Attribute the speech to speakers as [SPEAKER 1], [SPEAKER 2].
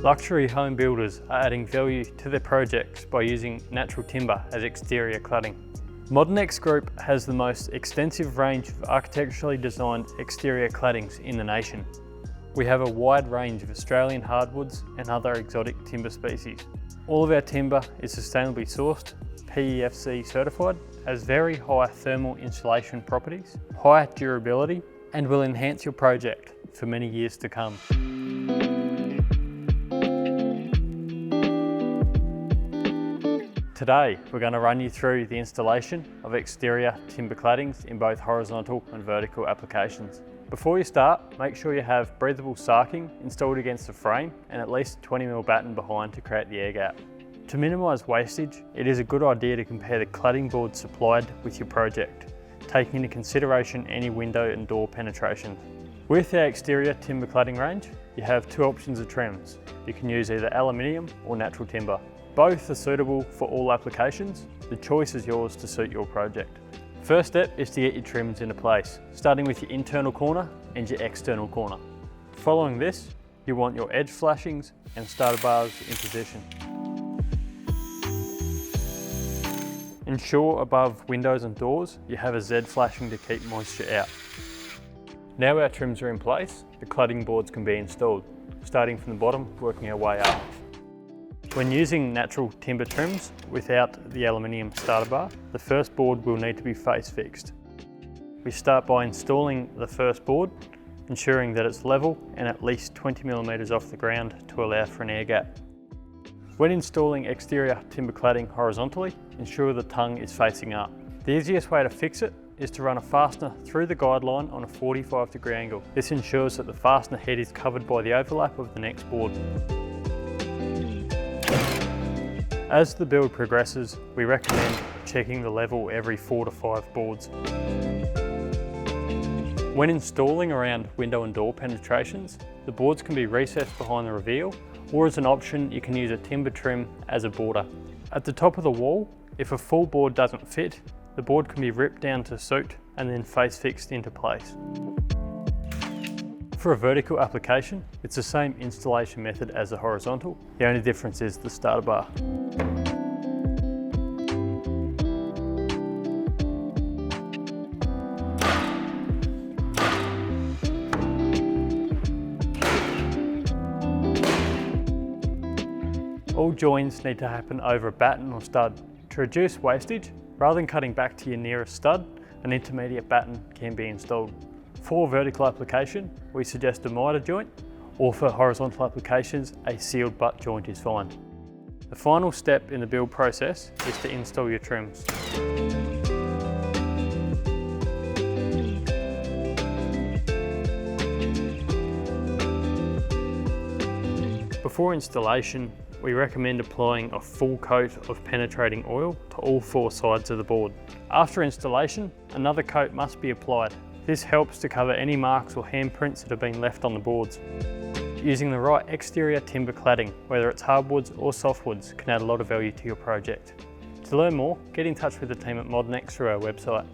[SPEAKER 1] Luxury home builders are adding value to their projects by using natural timber as exterior cladding. Modinex Group has the most extensive range of architecturally designed exterior claddings in the nation. We have a wide range of Australian hardwoods and other exotic timber species. All of our timber is sustainably sourced, PEFC certified, has very high thermal insulation properties, high durability, and will enhance your project for many years to come. Today, we're going to run you through the installation of exterior timber claddings in both horizontal and vertical applications. Before you start, make sure you have breathable sarking installed against the frame and at least 20mm batten behind to create the air gap. To minimise wastage, it is a good idea to compare the cladding board supplied with your project, taking into consideration any window and door penetrations. With our exterior timber cladding range, you have two options of trims. You can use either aluminium or natural timber. Both are suitable for all applications. The choice is yours to suit your project. First step is to get your trims into place, starting with your internal corner and your external corner. Following this, you want your edge flashings and starter bars in position. Ensure above windows and doors you have a Z flashing to keep moisture out. Now our trims are in place, the cladding boards can be installed, starting from the bottom, working our way up. When using natural timber trims without the aluminium starter bar, the first board will need to be face fixed. We start by installing the first board, ensuring that it's level and at least 20mm off the ground to allow for an air gap. When installing exterior timber cladding horizontally, ensure the tongue is facing up. The easiest way to fix it is to run a fastener through the guideline on a 45-degree angle. This ensures that the fastener head is covered by the overlap of the next board. As the build progresses, we recommend checking the level every 4 to 5 boards. When installing around window and door penetrations, the boards can be recessed behind the reveal, or as an option, you can use a timber trim as a border. At the top of the wall, if a full board doesn't fit, the board can be ripped down to suit and then face fixed into place. For a vertical application, it's the same installation method as the horizontal. The only difference is the starter bar. All joins need to happen over a batten or stud. To reduce wastage, rather than cutting back to your nearest stud, an intermediate batten can be installed. For vertical application, we suggest a miter joint, or for horizontal applications, a sealed butt joint is fine. The final step in the build process is to install your trims. Before installation, we recommend applying a full coat of penetrating oil to all 4 sides of the board. After installation, another coat must be applied. This helps to cover any marks or handprints that have been left on the boards. Using the right exterior timber cladding, whether it's hardwoods or softwoods, can add a lot of value to your project. To learn more, get in touch with the team at Modinex through our website.